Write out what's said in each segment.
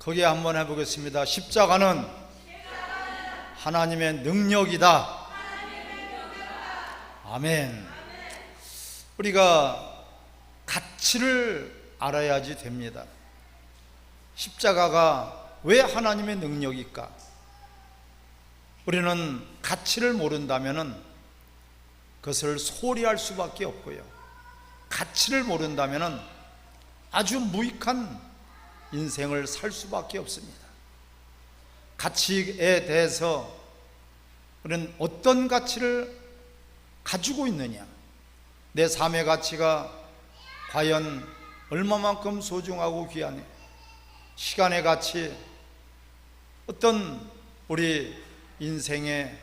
거기에 한번 해보겠습니다. 십자가는 하나님의 능력이다. 아멘. 우리가 가치를 알아야지 됩니다. 십자가가 왜 하나님의 능력일까? 우리는 가치를 모른다면 그것을 소리할 수밖에 없고요, 가치를 모른다면 아주 무익한 인생을 살 수밖에 없습니다. 가치에 대해서 우리는 어떤 가치를 가지고 있느냐, 내 삶의 가치가 과연 얼마만큼 소중하고 귀하냐, 시간의 가치, 어떤 우리 인생의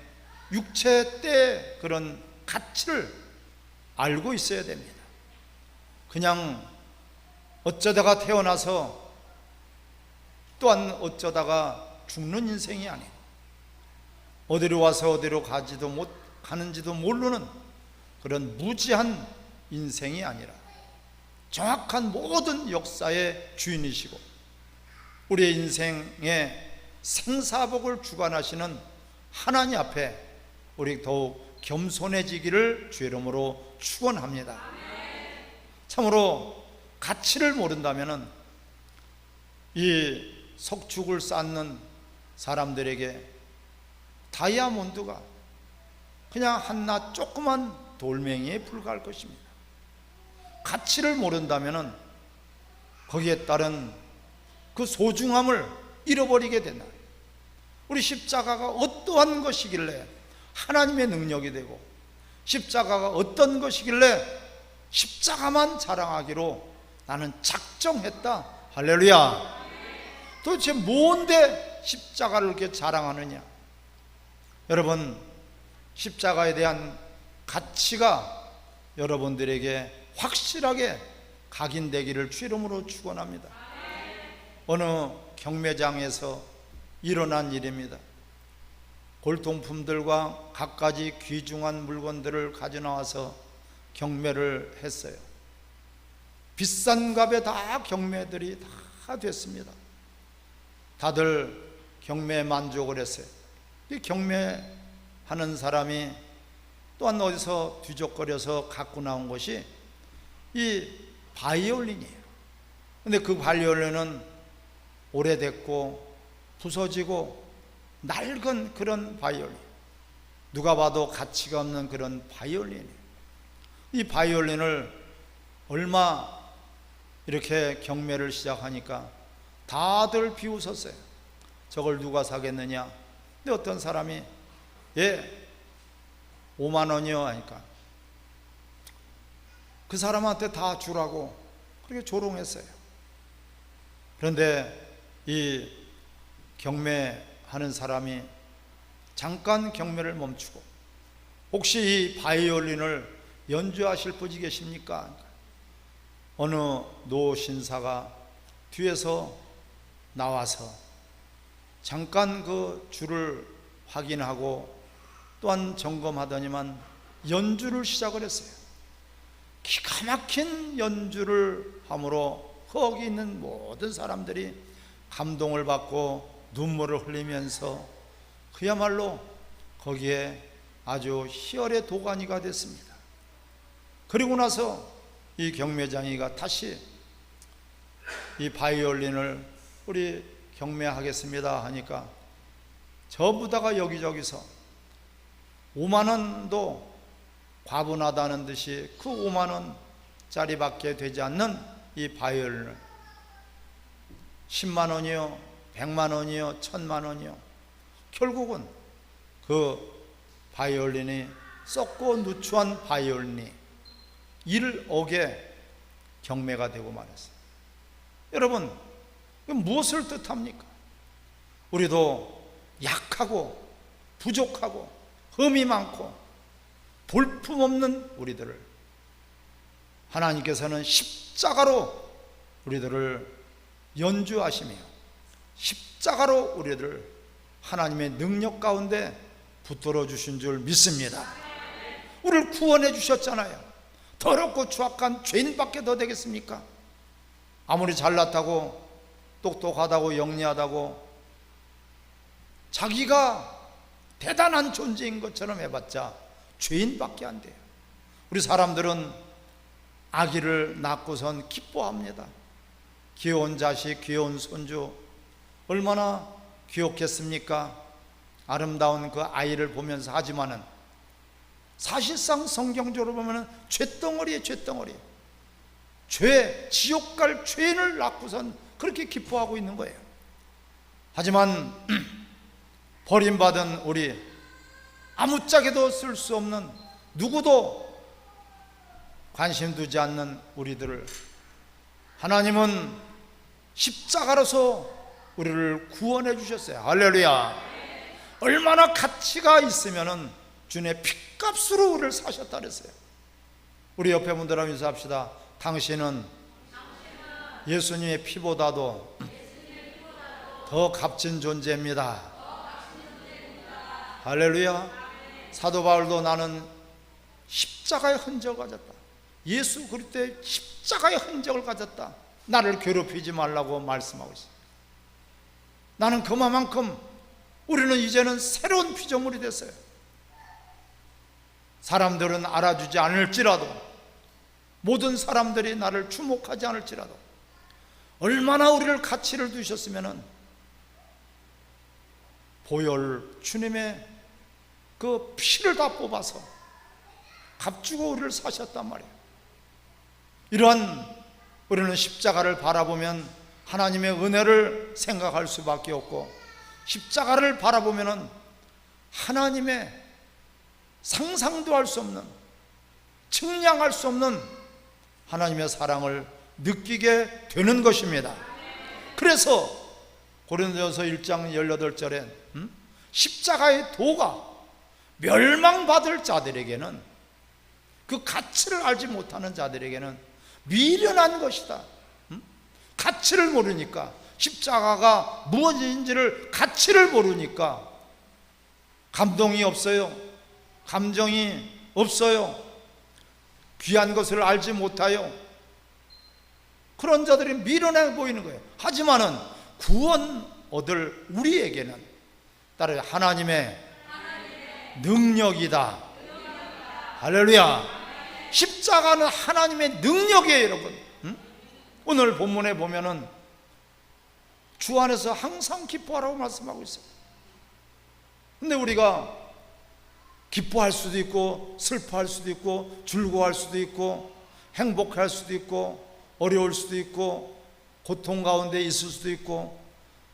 육체 때 그런 가치를 알고 있어야 됩니다. 그냥 어쩌다가 태어나서 또한 어쩌다가 죽는 인생이 아니에요. 어디로 와서 어디로 가는지도 모르는 그런 무지한 인생이 아니라 정확한 모든 역사의 주인이시고 우리의 인생의 생사복을 주관하시는 하나님 앞에 우리 더욱 겸손해지기를 주의 이름으로 축원합니다. 참으로 가치를 모른다면 이 석축을 쌓는 사람들에게 다이아몬드가 그냥 한낱 조그만 돌멩이에 불과할 것입니다. 가치를 모른다면 거기에 따른 그 소중함을 잃어버리게 된다. 우리 십자가가 어떠한 것이길래 하나님의 능력이 되고, 십자가가 어떤 것이길래 십자가만 자랑하기로 나는 작정했다. 할렐루야. 도대체 뭔데 십자가를 이렇게 자랑하느냐? 여러분, 십자가에 대한 가치가 여러분들에게 확실하게 각인되기를 주 이름으로 축원합니다. 어느 경매장에서 일어난 일입니다. 골동품들과 갖가지 귀중한 물건들을 가져나와서 경매를 했어요. 비싼 값에 다 경매들이 다 됐습니다. 다들 경매에 만족을 했어요. 이 경매하는 사람이 또한 어디서 뒤적거려서 갖고 나온 것이 이 바이올린이에요. 근데 그 바이올린은 오래됐고 부서지고 낡은 그런 바이올린, 누가 봐도 가치가 없는 그런 바이올린이에요. 이 바이올린을 얼마 이렇게 경매를 시작하니까 다들 비웃었어요. 저걸 누가 사겠느냐? 근데 어떤 사람이 5만 원이요 하니까 그 사람한테 다 주라고 그렇게 조롱했어요. 그런데 이 경매하는 사람이 잠깐 경매를 멈추고 혹시 이 바이올린을 연주하실 분이 계십니까? 어느 노 신사가 뒤에서 나와서 잠깐 그 줄을 확인하고 또한 점검하더니만 연주를 시작을 했어요. 기가 막힌 연주를 함으로 거기 있는 모든 사람들이 감동을 받고 눈물을 흘리면서 그야말로 거기에 아주 희열의 도가니가 됐습니다. 그리고 나서 이 경매장이가 다시 이 바이올린을 우리 경매하겠습니다 하니까 전부 다가 여기저기서 5만 원도 과분하다는 듯이 그 5만 원짜리밖에 되지 않는 이 바이올린을 10만 원이요, 100만 원이요, 1000만 원이요, 결국은 그 바이올린이 썩고 누추한 바이올린이 1억에 경매가 되고 말았어요. 여러분, 무엇을 뜻합니까? 우리도 약하고 부족하고 흠이 많고 볼품없는 우리들을 하나님께서는 십자가로 우리들을 연주하시며 십자가로 우리들을 하나님의 능력 가운데 붙들어 주신 줄 믿습니다. 우리를 구원해 주셨잖아요. 더럽고 추악한 죄인밖에 더 되겠습니까? 아무리 잘났다고 똑똑하다고 영리하다고 자기가 대단한 존재인 것처럼 해봤자 죄인밖에 안 돼요. 우리 사람들은 아기를 낳고선 기뻐합니다. 귀여운 자식, 귀여운 손주 얼마나 귀엽겠습니까? 아름다운 그 아이를 보면서. 하지만은 사실상 성경적으로 보면은 죄덩어리에 죄덩어리, 죄, 지옥 갈 죄인을 낳고선 그렇게 기뻐하고 있는 거예요. 하지만 버림받은 우리, 아무짝에도 쓸 수 없는, 누구도 관심 두지 않는 우리들을 하나님은 십자가로서 우리를 구원해 주셨어요. 할렐루야. 얼마나 가치가 있으면은 주님의 핏값으로 우리를 사셨다 그랬어요. 우리 옆에 분들하고 인사합시다. 당신은 예수님의 피보다도 더 값진 존재입니다. 할렐루야. 사도 바울도 나는 십자가의 흔적을 가졌다. 예수 그리스도의 십자가의 흔적을 가졌다. 나를 괴롭히지 말라고 말씀하고 있어요. 나는 그만큼 우리는 이제는 새로운 피조물이 됐어요. 사람들은 알아주지 않을지라도, 모든 사람들이 나를 주목하지 않을지라도 얼마나 우리를 가치를 두셨으면은 보혈 주님의 그 피를 다 뽑아서 값주고 우리를 사셨단 말이에요. 이러한 우리는 십자가를 바라보면 하나님의 은혜를 생각할 수밖에 없고, 십자가를 바라보면 하나님의 상상도 할 수 없는, 측량할 수 없는 하나님의 사랑을 느끼게 되는 것입니다. 그래서 고린도전서 1장 18절에 십자가의 도가 멸망받을 자들에게는, 그 가치를 알지 못하는 자들에게는 미련한 것이다. 가치를 모르니까, 십자가가 무엇인지를 가치를 모르니까 감동이 없어요. 감정이 없어요. 귀한 것을 알지 못하여 그런 자들이 미련해 보이는 거예요. 하지만은 구원 얻을 우리에게는 따로 하나님의 능력이다. 할렐루야. 십자가는 하나님의 능력이에요, 여러분. 오늘 본문에 보면은 주 안에서 항상 기뻐하라고 말씀하고 있어요. 근데 우리가 기뻐할 수도 있고, 슬퍼할 수도 있고, 즐거워할 수도 있고, 행복할 수도 있고, 어려울 수도 있고, 고통 가운데 있을 수도 있고,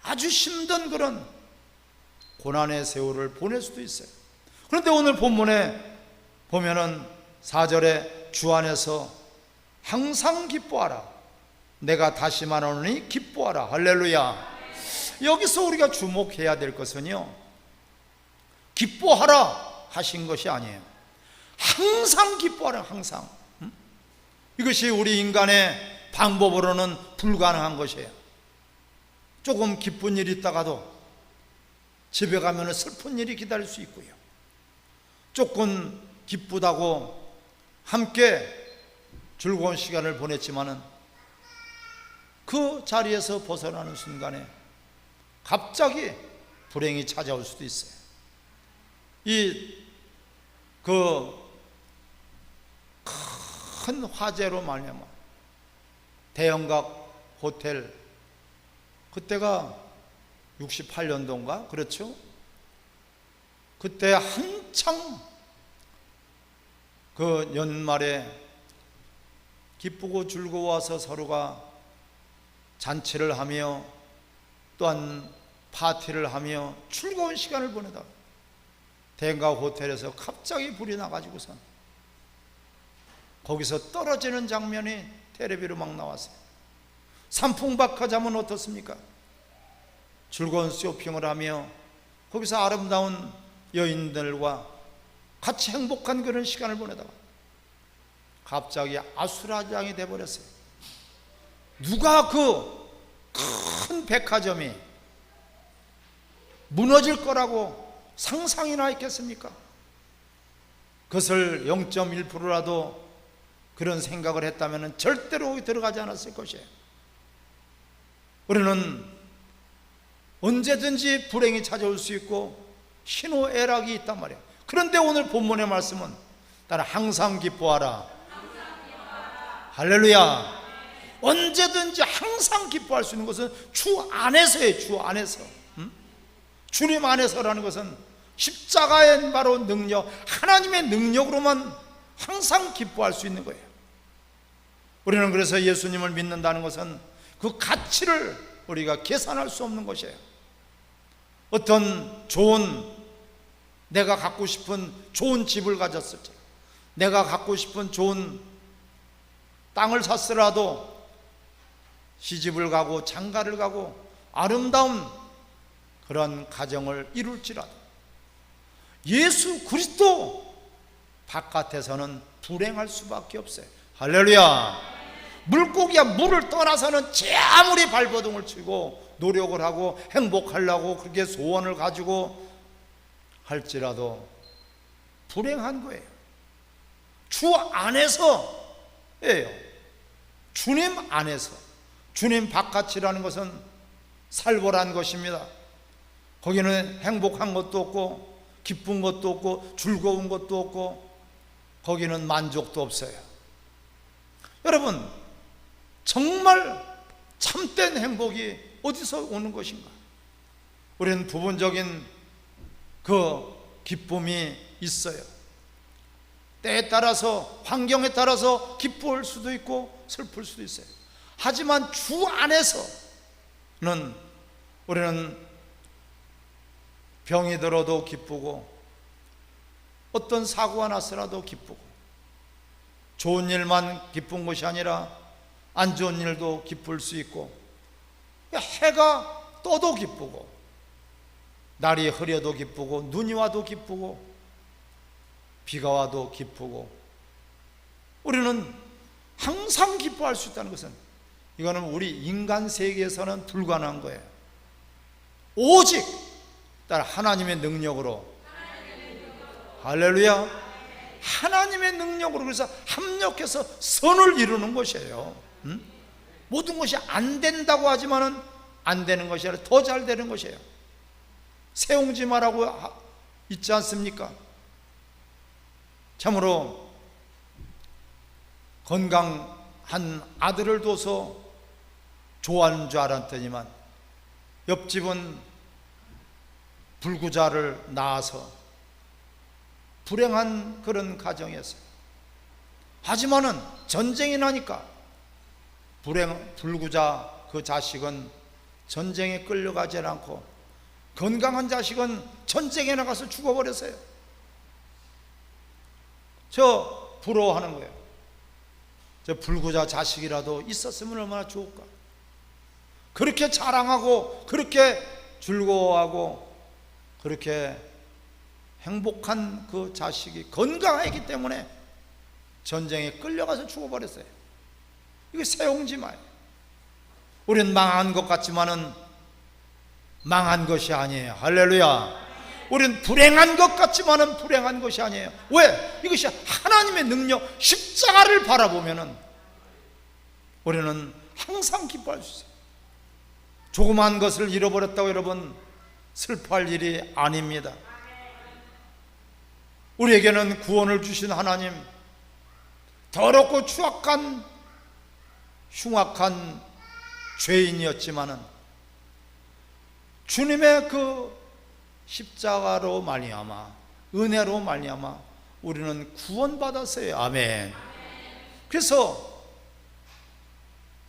아주 힘든 그런 고난의 세월을 보낼 수도 있어요. 그런데 오늘 본문에 보면은 4절에 주 안에서 항상 기뻐하라. 내가 다시 말하노니 기뻐하라. 할렐루야. 여기서 우리가 주목해야 될 것은요, 기뻐하라 하신 것이 아니에요. 항상 기뻐하라. 항상. 이것이 우리 인간의 방법으로는 불가능한 것이에요. 조금 기쁜 일이 있다가도 집에 가면 슬픈 일이 기다릴 수 있고요, 조금 기쁘다고 함께 즐거운 시간을 보냈지만은 그 자리에서 벗어나는 순간에 갑자기 불행이 찾아올 수도 있어요. 큰 화재로 말미암아 대형각 호텔, 그때가 68년도인가 그렇죠? 그때 한창 그 연말에 기쁘고 즐거워서 서로가 잔치를 하며 또한 파티를 하며 즐거운 시간을 보내다 대형각 호텔에서 갑자기 불이 나가지고선 거기서 떨어지는 장면이 텔레비로 막 나왔어요. 산풍박하자면 어떻습니까? 즐거운 쇼핑을 하며 거기서 아름다운 여인들과 같이 행복한 그런 시간을 보내다가 갑자기 아수라장이 돼버렸어요. 누가 그 큰 백화점이 무너질 거라고 상상이나 했겠습니까? 그것을 0.1%라도 그런 생각을 했다면 절대로 들어가지 않았을 것이에요. 우리는 언제든지 불행이 찾아올 수 있고 희노애락이 있단 말이에요. 그런데 오늘 본문의 말씀은 따라 항상 기뻐하라. 할렐루야. 언제든지 항상 기뻐할 수 있는 것은 주 안에서예요. 주 안에서. 주님 안에서라는 것은 십자가의 바로 능력, 하나님의 능력으로만 항상 기뻐할 수 있는 거예요. 우리는 그래서 예수님을 믿는다는 것은 그 가치를 우리가 계산할 수 없는 것이에요. 어떤 좋은, 내가 갖고 싶은 좋은 집을 가졌을지, 내가 갖고 싶은 좋은 땅을 샀으라도 시집을 가고 장가를 가고 아름다운 그런 가정을 이룰지라도 예수 그리스도 바깥에서는 불행할 수밖에 없어요. 할렐루야. 물고기야 물을 떠나서는 제 아무리 발버둥을 치고 노력을 하고 행복하려고 그렇게 소원을 가지고 할지라도 불행한 거예요. 주 안에서예요. 주님 안에서. 주님 바깥이라는 것은 살벌한 것입니다. 거기는 행복한 것도 없고 기쁜 것도 없고 즐거운 것도 없고 거기는 만족도 없어요. 여러분, 정말 참된 행복이 어디서 오는 것인가? 우리는 부분적인 그 기쁨이 있어요. 때에 따라서, 환경에 따라서 기뻐할 수도 있고 슬플 수도 있어요. 하지만 주 안에서는 우리는 병이 들어도 기쁘고 어떤 사고가 났으라도 기쁘고 좋은 일만 기쁜 것이 아니라 안 좋은 일도 기쁠 수 있고 해가 떠도 기쁘고 날이 흐려도 기쁘고 눈이 와도 기쁘고 비가 와도 기쁘고 우리는 항상 기뻐할 수 있다는 것은 이거는 우리 인간 세계에서는 불가능한 거예요. 오직 따라 하나님의 능력으로. 할렐루야. 하나님의 능력으로 그래서 합력해서 선을 이루는 것이에요. 모든 것이 안 된다고 하지만은 안 되는 것이 아니라 더 잘 되는 것이에요. 세옹지마라고 있지 않습니까? 참으로 건강한 아들을 둬서 좋아하는 줄 알았더니만 옆집은 불구자를 낳아서 불행한 그런 가정이었어요. 하지만은 전쟁이 나니까 불구자 그 자식은 전쟁에 끌려가지 않고 건강한 자식은 전쟁에 나가서 죽어버렸어요. 저 부러워하는 거예요. 저 불구자 자식이라도 있었으면 얼마나 좋을까. 그렇게 자랑하고 그렇게 즐거워하고 그렇게 행복한 그 자식이 건강했기 때문에 전쟁에 끌려가서 죽어버렸어요. 이거 세옹지마예요. 우리는 망한 것 같지만은 망한 것이 아니에요. 할렐루야. 우리는 불행한 것 같지만은 불행한 것이 아니에요. 왜? 이것이 하나님의 능력, 십자가를 바라보면은 우리는 항상 기뻐할 수 있어요. 조그마한 것을 잃어버렸다고 여러분 슬퍼할 일이 아닙니다. 우리에게는 구원을 주신 하나님, 더럽고 추악한 흉악한 죄인이었지만은 주님의 그 십자가로 말미암아 은혜로 말미암아 우리는 구원받았어요. 아멘. 그래서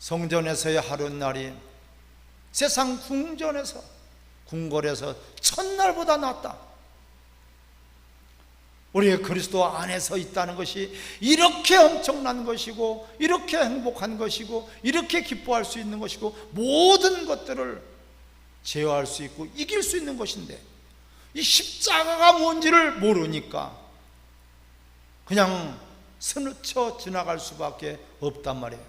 성전에서의 하룻날이 세상 궁전에서 궁궐에서 첫날보다 낫다. 우리의 그리스도 안에서 있다는 것이 이렇게 엄청난 것이고 이렇게 행복한 것이고 이렇게 기뻐할 수 있는 것이고 모든 것들을 제어할 수 있고 이길 수 있는 것인데 이 십자가가 뭔지를 모르니까 그냥 스쳐 지나갈 수밖에 없단 말이에요.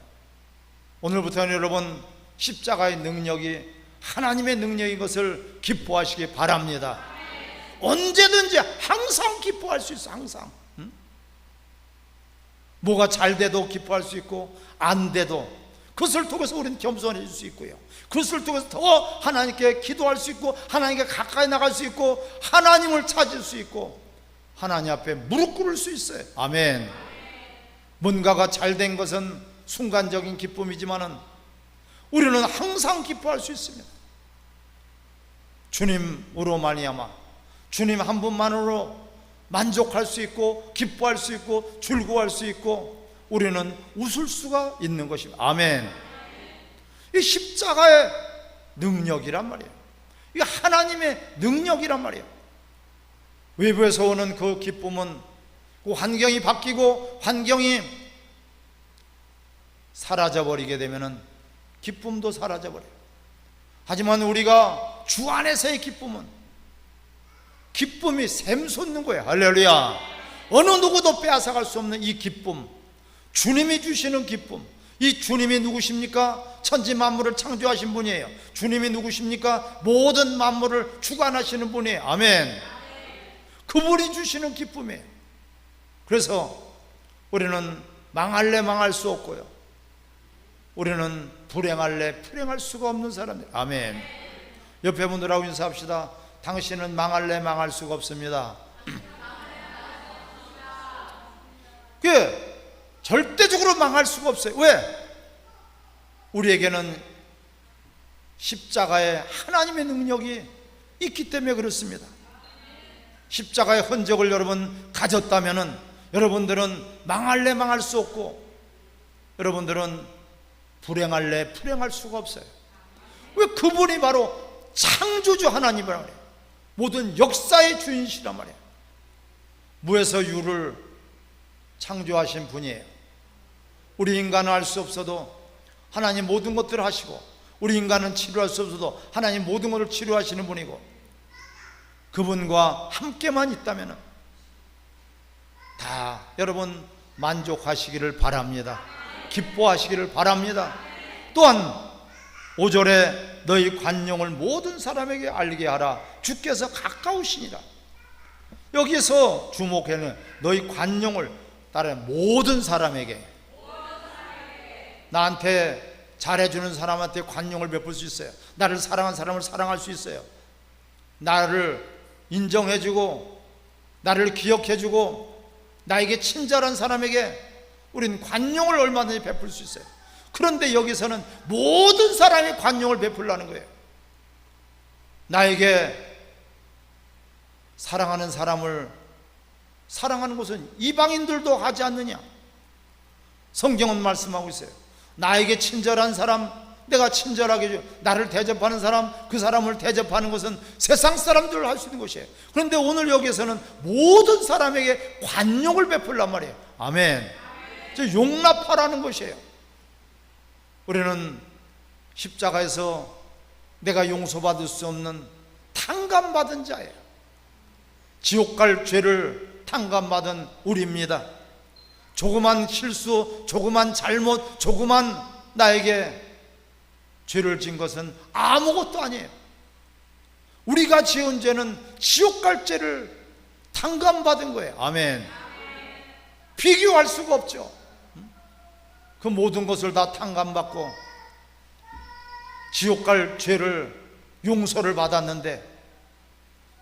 오늘부터는 여러분 십자가의 능력이 하나님의 능력인 것을 기뻐하시기 바랍니다. 언제든지 항상 기뻐할 수 있어. 항상. 뭐가 잘 돼도 기뻐할 수 있고 안 돼도 그것을 통해서 우리는 겸손해질 수 있고요, 그것을 통해서 더 하나님께 기도할 수 있고 하나님께 가까이 나갈 수 있고 하나님을 찾을 수 있고 하나님 앞에 무릎 꿇을 수 있어요. 아멘. 뭔가가 잘된 것은 순간적인 기쁨이지만은 우리는 항상 기뻐할 수 있습니다. 주님으로 말미암아 주님 한 분만으로 만족할 수 있고 기뻐할 수 있고 즐거워할 수 있고 우리는 웃을 수가 있는 것입니다. 아멘. 이 십자가의 능력이란 말이에요. 이게 하나님의 능력이란 말이에요. 외부에서 오는 그 기쁨은 그 환경이 바뀌고 환경이 사라져버리게 되면은 기쁨도 사라져버려요. 하지만 우리가 주 안에서의 기쁨은 기쁨이 샘솟는 거예요. 할렐루야. 어느 누구도 빼앗아갈 수 없는 이 기쁨, 주님이 주시는 기쁨. 이 주님이 누구십니까? 천지 만물을 창조하신 분이에요. 주님이 누구십니까? 모든 만물을 주관하시는 분이에요. 아멘. 그분이 주시는 기쁨이에요. 그래서 우리는 망할래 망할 수 없고요, 우리는 불행할래 불행할 수가 없는 사람들. 아멘. 옆에 분들하고 인사합시다. 당신은 망할래 망할 수가 없습니다. 그 절대적으로 망할 수가 없어요. 왜? 우리에게는 십자가의 하나님의 능력이 있기 때문에 그렇습니다. 십자가의 흔적을 여러분 가졌다면은 여러분들은 망할래 망할 수 없고 여러분들은 불행할래 불행할 수가 없어요. 왜? 그분이 바로 창조주 하나님이란 말이에요. 모든 역사의 주인이시란 말이에요. 무에서 유를 창조하신 분이에요. 우리 인간은 알 수 없어도 하나님 모든 것들을 하시고, 우리 인간은 치료할 수 없어도 하나님 모든 것을 치료하시는 분이고, 그분과 함께만 있다면 다 여러분 만족하시기를 바랍니다. 기뻐하시기를 바랍니다. 또한 5절에 너희 관용을 모든 사람에게 알게 하라. 주께서 가까우시니라. 여기서 주목해는 너희 관용을 따라 모든 사람에게, 나한테 잘해주는 사람한테 관용을 베풀 수 있어요. 나를 사랑한 사람을 사랑할 수 있어요. 나를 인정해주고 나를 기억해주고 나에게 친절한 사람에게 우린 관용을 얼마든지 베풀 수 있어요. 그런데 여기서는 모든 사람의 관용을 베풀라는 거예요. 나에게 사랑하는 사람을 사랑하는 것은 이방인들도 하지 않느냐? 성경은 말씀하고 있어요. 나에게 친절한 사람, 내가 친절하게 해줘. 나를 대접하는 사람, 그 사람을 대접하는 것은 세상 사람들을 할 수 있는 것이에요. 그런데 오늘 여기에서는 모든 사람에게 관용을 베풀란 말이에요. 아멘. 저 용납하라는 것이에요. 우리는 십자가에서 내가 용서받을 수 없는 탕감받은 자예요. 지옥 갈 죄를 탕감받은 우리입니다. 조그만 실수, 조그만 잘못, 조그만 나에게 죄를 진 것은 아무것도 아니에요. 우리가 지은 죄는 지옥 갈 죄를 탕감받은 거예요. 아멘. 비교할 수가 없죠. 그 모든 것을 다 탕감받고 지옥 갈 죄를 용서를 받았는데,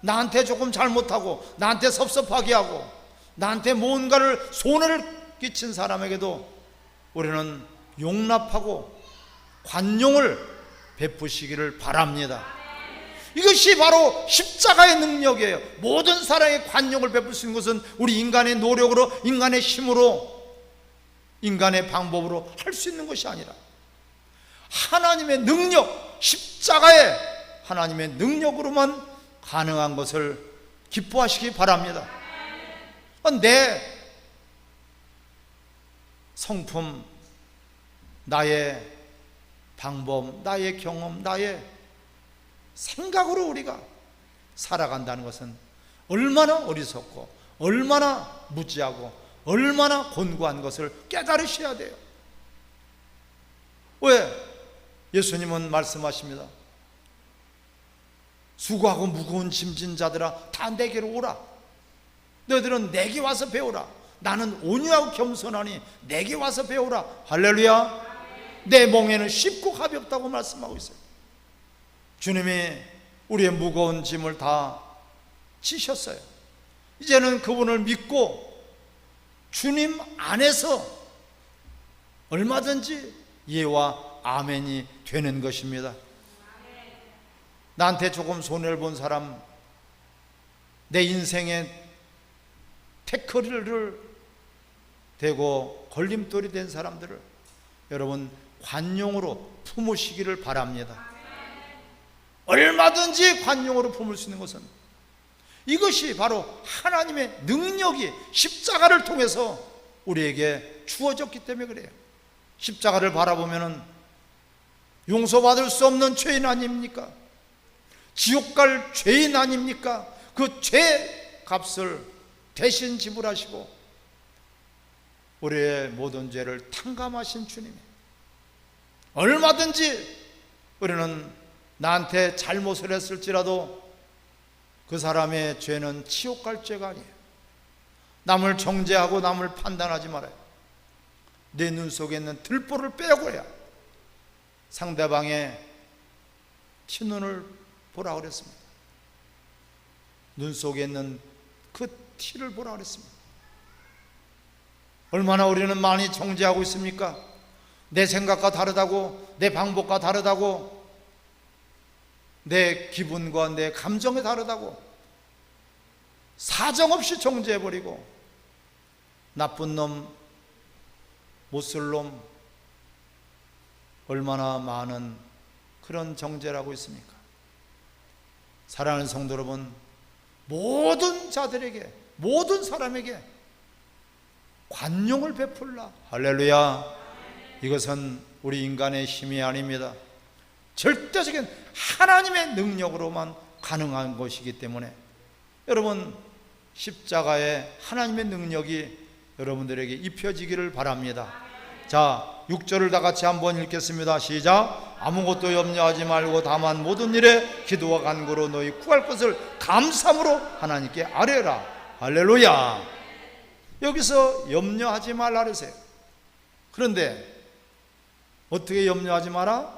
나한테 조금 잘못하고 나한테 섭섭하게 하고 나한테 뭔가를 손해를 끼친 사람에게도 우리는 용납하고 관용을 베푸시기를 바랍니다. 이것이 바로 십자가의 능력이에요. 모든 사람의 관용을 베풀 수 있는 것은 우리 인간의 노력으로, 인간의 힘으로, 인간의 방법으로 할 수 있는 것이 아니라 하나님의 능력, 십자가의 하나님의 능력으로만 가능한 것을 기뻐하시기 바랍니다. 내 성품, 나의 방법, 나의 경험, 나의 생각으로 우리가 살아간다는 것은 얼마나 어리석고 얼마나 무지하고 얼마나 곤고한 것을 깨달으셔야 돼요. 왜? 예수님은 말씀하십니다. 수고하고 무거운 짐진 자들아 다 내게로 오라. 너희들은 내게 와서 배우라. 나는 온유하고 겸손하니 내게 와서 배우라. 할렐루야. 내 멍에는 쉽고 가볍다고 말씀하고 있어요. 주님이 우리의 무거운 짐을 다 지셨어요. 이제는 그분을 믿고 주님 안에서 얼마든지 예와 아멘이 되는 것입니다. 나한테 조금 손해를 본 사람, 내 인생에 태클을 대고 걸림돌이 된 사람들을 여러분 관용으로 품으시기를 바랍니다. 얼마든지 관용으로 품을 수 있는 것은 이것이 바로 하나님의 능력이 십자가를 통해서 우리에게 주어졌기 때문에 그래요. 십자가를 바라보면 용서받을 수 없는 죄인 아닙니까? 지옥 갈 죄인 아닙니까? 그 죄 값을 대신 지불하시고 우리의 모든 죄를 탕감하신 주님이 얼마든지 우리는 나한테 잘못을 했을지라도 그 사람의 죄는 지옥 갈 죄가 아니에요. 남을 정죄하고 남을 판단하지 말아요. 내 눈 속에 있는 들보를 빼고야 상대방의 티눈을 보라 그랬습니다. 눈 속에 있는 그 티를 보라 그랬습니다. 얼마나 우리는 많이 정죄하고 있습니까? 내 생각과 다르다고, 내 방법과 다르다고, 내 기분과 내 감정이 다르다고 사정없이 정죄해버리고 나쁜 놈, 못쓸 놈, 얼마나 많은 그런 정죄를 하고 있습니까? 사랑하는 성도 여러분, 모든 자들에게, 모든 사람에게 관용을 베풀라. 할렐루야. 이것은 우리 인간의 힘이 아닙니다. 절대적인 하나님의 능력으로만 가능한 것이기 때문에 여러분 십자가의 하나님의 능력이 여러분들에게 입혀지기를 바랍니다. 자, 6절을 다 같이 한번 읽겠습니다. 시작. 아무것도 염려하지 말고 다만 모든 일에 기도와 간구로 너희 구할 것을 감사함으로 하나님께 아뢰라. 할렐루야. 여기서 염려하지 말라 그러세요. 그런데 어떻게 염려하지 마라?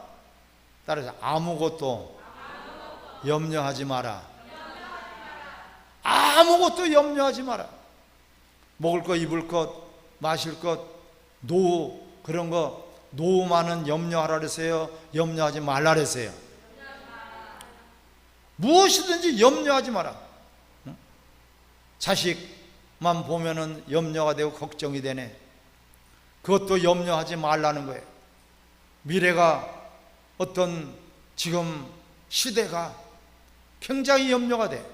따라서 아무것도 염려하지 마라. 아무것도 염려하지 마라. 먹을 것, 입을 것, 마실 것, 노후 그런 거 노후만은 염려하라 그러세요? 염려하지 말라 그러세요? 무엇이든지 염려하지 마라. 자식만 보면은 염려가 되고 걱정이 되네. 그것도 염려하지 말라는 거예요. 미래가 어떤 지금 시대가 굉장히 염려가 돼.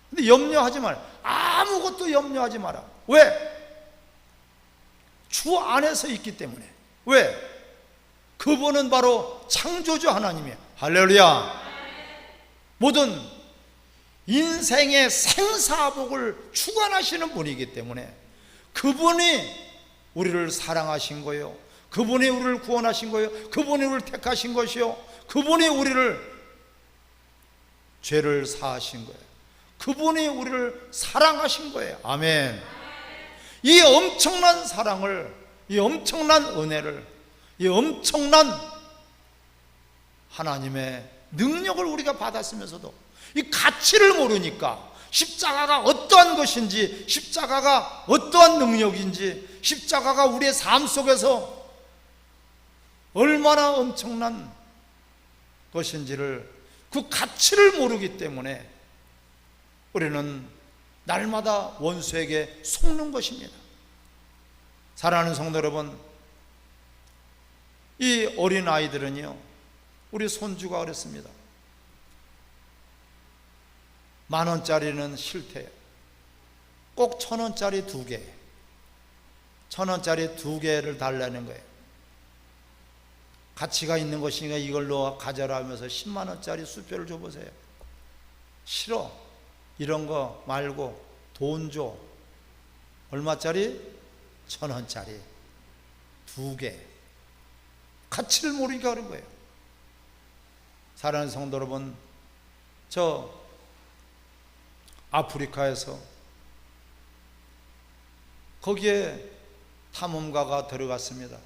근데 염려하지 마라. 아무것도 염려하지 마라. 왜? 주 안에서 있기 때문에. 왜? 그분은 바로 창조주 하나님이에요. 할렐루야. 모든 인생의 생사복을 주관하시는 분이기 때문에 그분이 우리를 사랑하신 거예요. 그분이 우리를 구원하신 거예요. 그분이 우리를 택하신 것이요. 그분이 우리를 죄를 사하신 거예요. 그분이 우리를 사랑하신 거예요. 아멘. 이 엄청난 사랑을, 이 엄청난 은혜를, 이 엄청난 하나님의 능력을 우리가 받았으면서도 이 가치를 모르니까 십자가가 어떠한 것인지, 십자가가 어떠한 능력인지, 십자가가 우리의 삶 속에서 얼마나 엄청난 것인지를, 그 가치를 모르기 때문에 우리는 날마다 원수에게 속는 것입니다. 사랑하는 성도 여러분, 이 어린 아이들은요, 우리 손주가 그랬습니다. 10,000원짜리는 싫대요. 꼭 1,000원짜리 2개, 1,000원짜리 2개를 달라는 거예요. 가치가 있는 것이니까 이걸로 가져라 하면서 100,000원짜리 수표를 줘보세요. 싫어. 이런 거 말고 돈 줘. 얼마짜리? 1,000원짜리 2개. 가치를 모르니까 그런 거예요. 사랑하는 성도 여러분, 저 아프리카에서 거기에 탐험가가 들어갔습니다.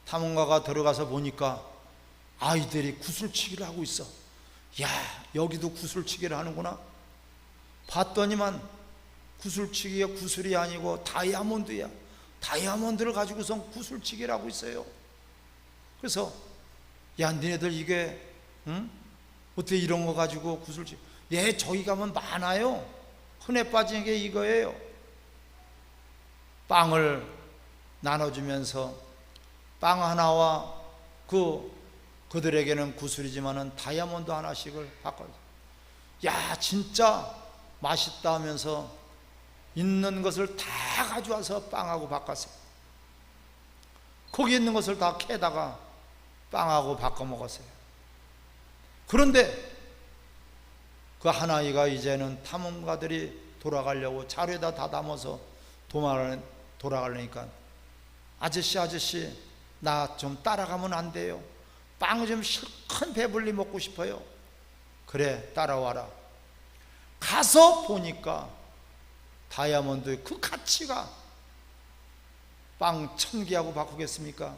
탐험가가 들어가서 보니까 아이들이 구슬치기를 하고 있어. 야, 여기도 구슬치기를 하는구나. 봤더니만 구슬치기가 구슬이 아니고 다이아몬드야. 다이아몬드를 가지고서 구슬치기를 하고 있어요. 그래서 야, 니네들 이게 어떻게 이런 거 가지고 구슬치기? 예, 저기 가면 많아요. 흔해 빠진 게 이거예요. 빵을 나눠주면서 빵 하나와 그들에게는 구슬이지만은 다이아몬드 하나씩을 바꿔요. 야, 진짜 맛있다 하면서 있는 것을 다 가져와서 빵하고 바꿨어요. 거기 있는 것을 다 캐다가 빵하고 바꿔 먹었어요. 그런데 그 한 아이가 이제는 탐험가들이 돌아가려고 자루에다 다 담아서 돌아가려니까 아저씨 나 좀 따라가면 안 돼요? 빵 좀 실컷 배불리 먹고 싶어요. 그래, 따라와라. 가서 보니까 다이아몬드의 그 가치가 빵 1000개하고 바꾸겠습니까?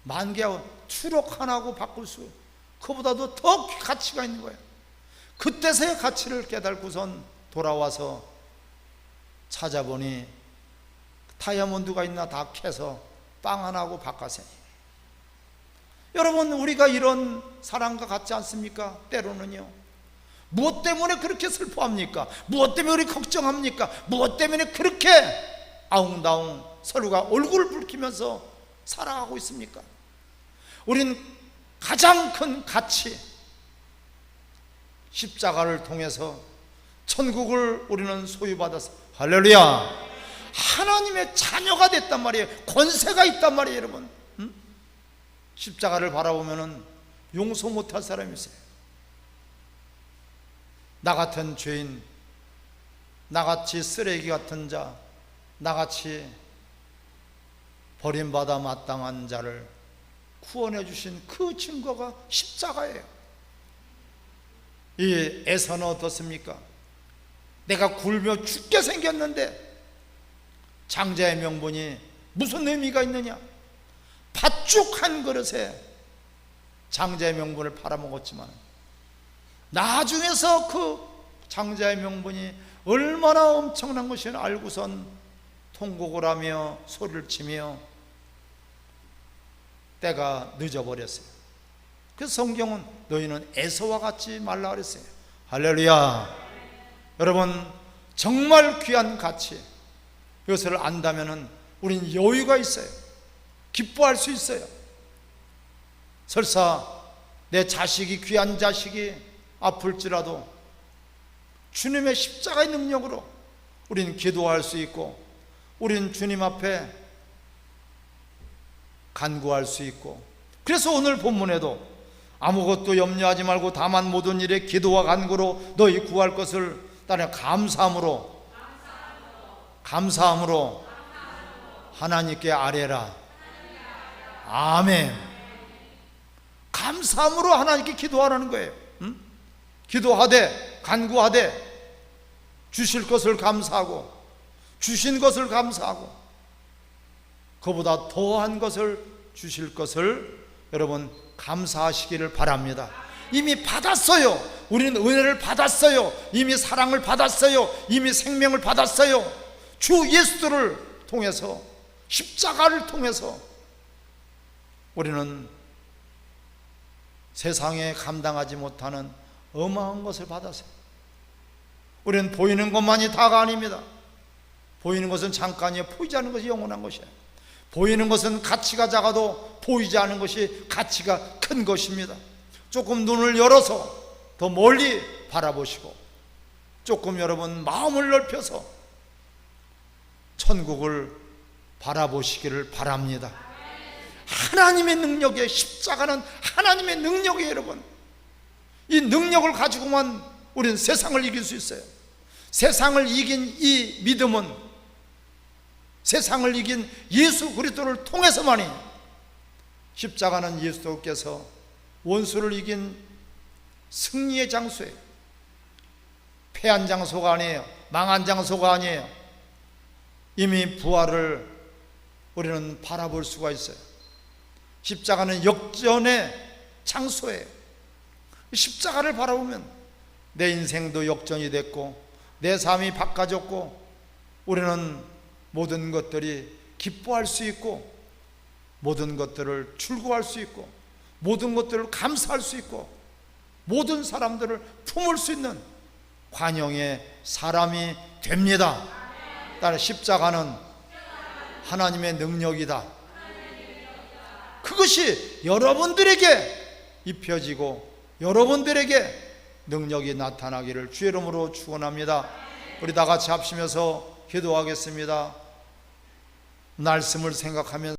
10,000개하고 추록 하나하고 바꿀 수, 그보다도 더 가치가 있는 거예요. 그때서야 가치를 깨달고선 돌아와서 찾아보니 다이아몬드가 있나 다 캐서 빵 하나하고 바꿨어요. 여러분, 우리가 이런 사람과 같지 않습니까? 때로는요. 무엇 때문에 그렇게 슬퍼합니까? 무엇 때문에 우리 걱정합니까? 무엇 때문에 그렇게 아웅다웅 서로가 얼굴을 붉히면서 살아가고 있습니까? 우린 가장 큰 가치, 십자가를 통해서 천국을 우리는 소유받았어. 할렐루야. 하나님의 자녀가 됐단 말이에요. 권세가 있단 말이에요, 여러분. 십자가를 바라보면은 용서 못할 사람이 있어요. 나 같은 죄인, 나같이 쓰레기 같은 자, 나같이 버림받아 마땅한 자를 구원해 주신 그 증거가 십자가예요. 이 에서는 어떻습니까? 내가 굶어 죽게 생겼는데 장자의 명분이 무슨 의미가 있느냐? 팥죽 한 그릇에 장자의 명분을 팔아먹었지만 나중에서 그 장자의 명분이 얼마나 엄청난 것인지 알고선 통곡을 하며 소리를 치며 때가 늦어버렸어요. 그래서 성경은 너희는 에서와 같지 말라 그랬어요. 할렐루야. 여러분, 정말 귀한 가치, 이것을 안다면 우린 여유가 있어요. 기뻐할 수 있어요. 설사 내 자식이, 귀한 자식이 아플지라도 주님의 십자가의 능력으로 우린 기도할 수 있고, 우린 주님 앞에 간구할 수 있고, 그래서 오늘 본문에도 아무것도 염려하지 말고 다만 모든 일에 기도와 간구로 너희 구할 것을 따라 감사함으로 하나님께 아뢰라. 아멘. 감사함으로 하나님께 기도하라는 거예요. 기도하되 간구하되 주실 것을 감사하고, 주신 것을 감사하고, 그보다 더한 것을 주실 것을 여러분 감사하시기를 바랍니다. 이미 받았어요. 우리는 은혜를 받았어요. 이미 사랑을 받았어요. 이미 생명을 받았어요. 주 예수를 통해서, 십자가를 통해서 우리는 세상에 감당하지 못하는 어마어마한 것을 받았어요. 우리는 보이는 것만이 다가 아닙니다. 보이는 것은 잠깐이에요. 보이지 않는 것이 영원한 것이에요. 보이는 것은 가치가 작아도 보이지 않는 것이 가치가 큰 것입니다. 조금 눈을 열어서 더 멀리 바라보시고, 조금 여러분 마음을 넓혀서 천국을 바라보시기를 바랍니다. 하나님의 능력에, 십자가는 하나님의 능력이에요. 여러분, 이 능력을 가지고만 우리는 세상을 이길 수 있어요. 세상을 이긴 이 믿음은 세상을 이긴 예수 그리스도를 통해서만이, 십자가는 예수께서 원수를 이긴 승리의 장소예요. 패한 장소가 아니에요. 망한 장소가 아니에요. 이미 부활을 우리는 바라볼 수가 있어요. 십자가는 역전의 장소예요. 십자가를 바라보면 내 인생도 역전이 됐고 내 삶이 바꿔졌고 우리는 모든 것들이 기뻐할 수 있고 모든 것들을 출구할 수 있고 모든 것들을 감사할 수 있고 모든 사람들을 품을 수 있는 관용의 사람이 됩니다. 따라 십자가는 하나님의 능력이다. 그것이 여러분들에게 입혀지고 여러분들에게 능력이 나타나기를 주의 이름으로 축원합니다. 우리 다 같이 합심해서 기도하겠습니다. 말씀을 생각하면서